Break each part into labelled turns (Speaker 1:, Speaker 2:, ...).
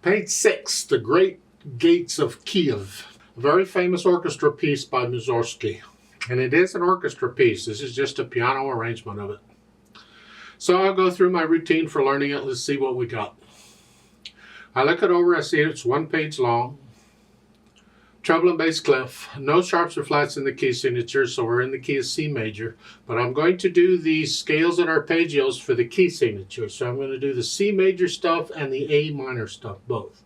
Speaker 1: Page 6, The Great Gates of Kiev. A very famous orchestra piece by Mussorgsky. And it is an orchestra piece. This is just a piano arrangement of it. So I'll go through my routine for learning it. Let's see what we got. I look it over, I see it's 1 page long. Treble and bass clef. No sharps or flats in the key signature, so we're in the key of C major. But I'm going to do these scales and arpeggios for the key signature. So I'm going to do the C major stuff and the A minor stuff, both.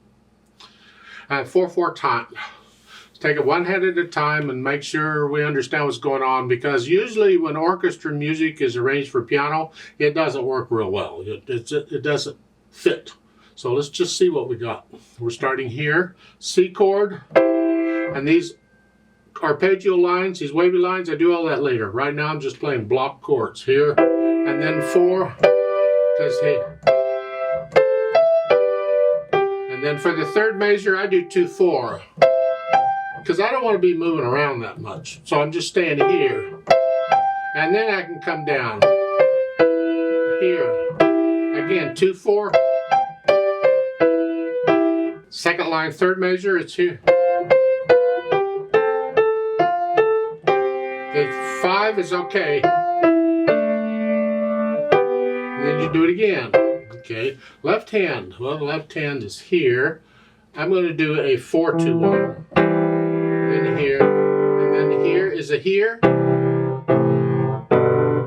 Speaker 1: 4/4 time. Take it one head at a time and make sure we understand what's going on, because usually when orchestra music is arranged for piano, it doesn't work real well. It doesn't fit. So let's just see what we got. We're starting here, C chord, and these arpeggio lines, these wavy lines, I do all that later. Right now I'm just playing block chords here, and then 4, because here. And then for the third measure, I do 2/4. Because I don't want to be moving around that much. So I'm just staying here. And then I can come down here. Again, 2/4. Second line, third measure, it's here. The 5 is okay. And then you do it again. Okay. Left hand. Well, the left hand is here. I'm going to do a 4/2/1. Then here, and then here is a here.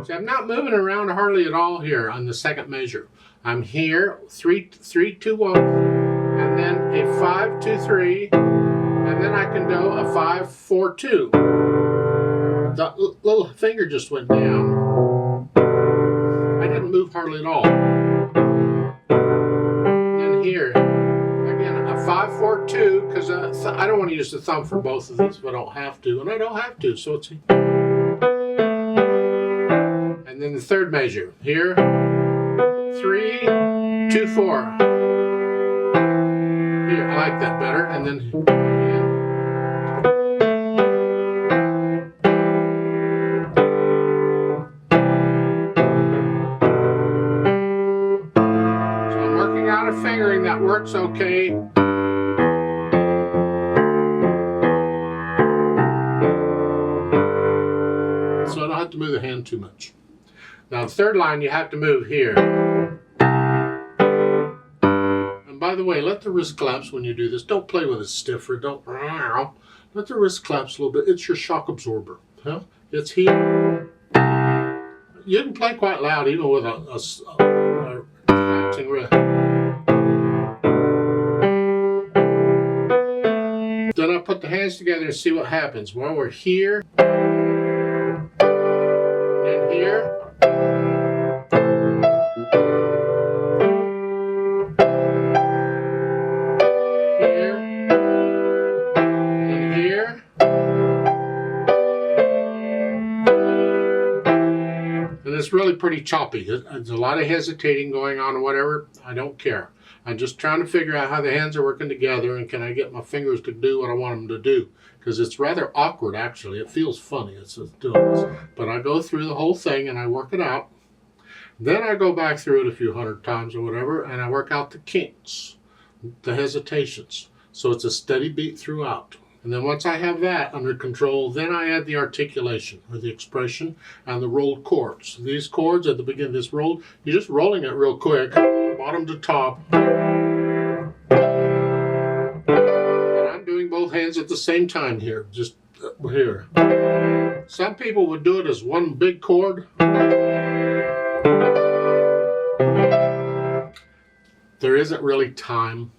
Speaker 1: See, I'm not moving around hardly at all here on the second measure. I'm here, 3/2/1, and then a 5/2/3, and then I can do a 5/4/2. The little finger just went down. I didn't move hardly at all. Then here. 5/4/2, because I don't want to use the thumb for both of these if I don't have to, and I don't have to, so it's. And then the third measure here, 3/2/4. Here, I like that better, and then again. So I'm working out a fingering that works okay. So I don't have to move the hand too much. Now the third line you have to move here. And by the way, let the wrist collapse when you do this. Don't play with it stiff, or don't. Let the wrist collapse a little bit. It's your shock absorber. Huh? It's here. You can play quite loud even with a collapsing wrist. Then I put the hands together and see what happens. Well, we're here. Here. Here. And here. And it's really pretty choppy. There's a lot of hesitating going on or whatever. I don't care. I'm just trying to figure out how the hands are working together, and can I get my fingers to do what I want them to do. Because it's rather awkward, actually. It feels funny. It's doing this. But I go through the whole thing and I work it out. Then I go back through it a few hundred times or whatever, and I work out the kinks, the hesitations. So it's a steady beat throughout. And then once I have that under control, then I add the articulation, or the expression, and the rolled chords. These chords at the beginning of this roll, you're just rolling it real quick, bottom to top. Doing both hands at the same time here, just here. Some people would do it as one big chord. There isn't really time.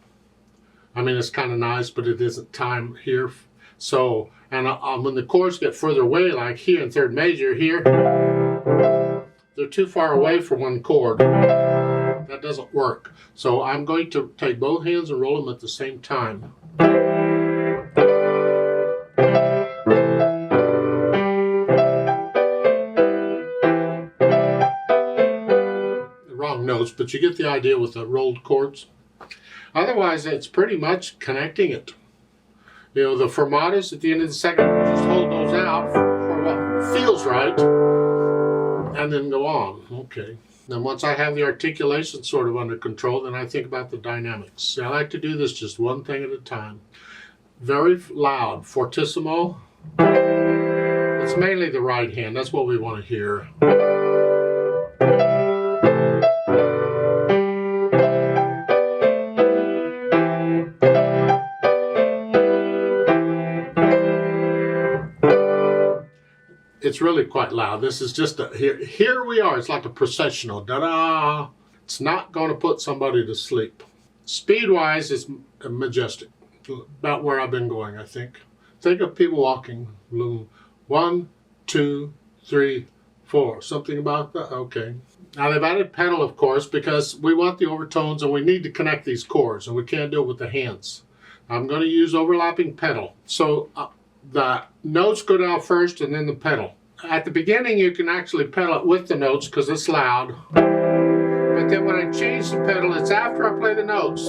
Speaker 1: I mean, it's kind of nice, but it isn't time here. So, and when the chords get further away, like here in third major, here, they're too far away for one chord. That doesn't work. So I'm going to take both hands and roll them at the same time. Wrong notes, but you get the idea with the rolled chords. Otherwise, it's pretty much connecting it. You know, the fermatas at the end of the second, just hold those out for what feels right, and then go on. Okay. And once I have the articulation sort of under control, then I think about the dynamics. I like to do this just one thing at a time. Very loud, fortissimo. It's mainly the right hand. That's what we want to hear. It's really quite loud. This is just here we are. It's like a processional. Da-da! It's not going to put somebody to sleep. Speed-wise, it's majestic. About where I've been going, I think. Think of people walking. 1, 2, 3, 4. Something about that? Okay. Now they've added pedal, of course, because we want the overtones and we need to connect these chords, and we can't do it with the hands. I'm going to use overlapping pedal. So the notes go down first and then the pedal. At the beginning, you can actually pedal it with the notes because it's loud. But then when I change the pedal, it's after I play the notes.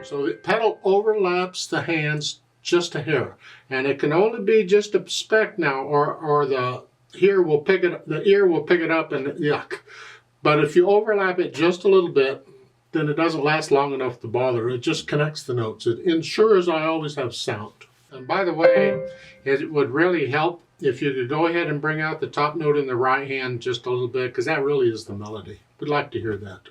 Speaker 1: So the pedal overlaps the hands just a hair. And it can only be just a speck now, or the ear will pick it up and yuck. But if you overlap it just a little bit, then it doesn't last long enough to bother. It just connects the notes. It ensures I always have sound. And by the way, it would really help if you could go ahead and bring out the top note in the right hand just a little bit, because that really is the melody. We'd like to hear that.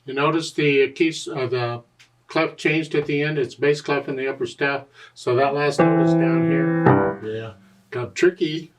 Speaker 1: You notice the keys, the clef changed at the end. It's bass clef in the upper staff. So that last note is down here. Yeah, got tricky.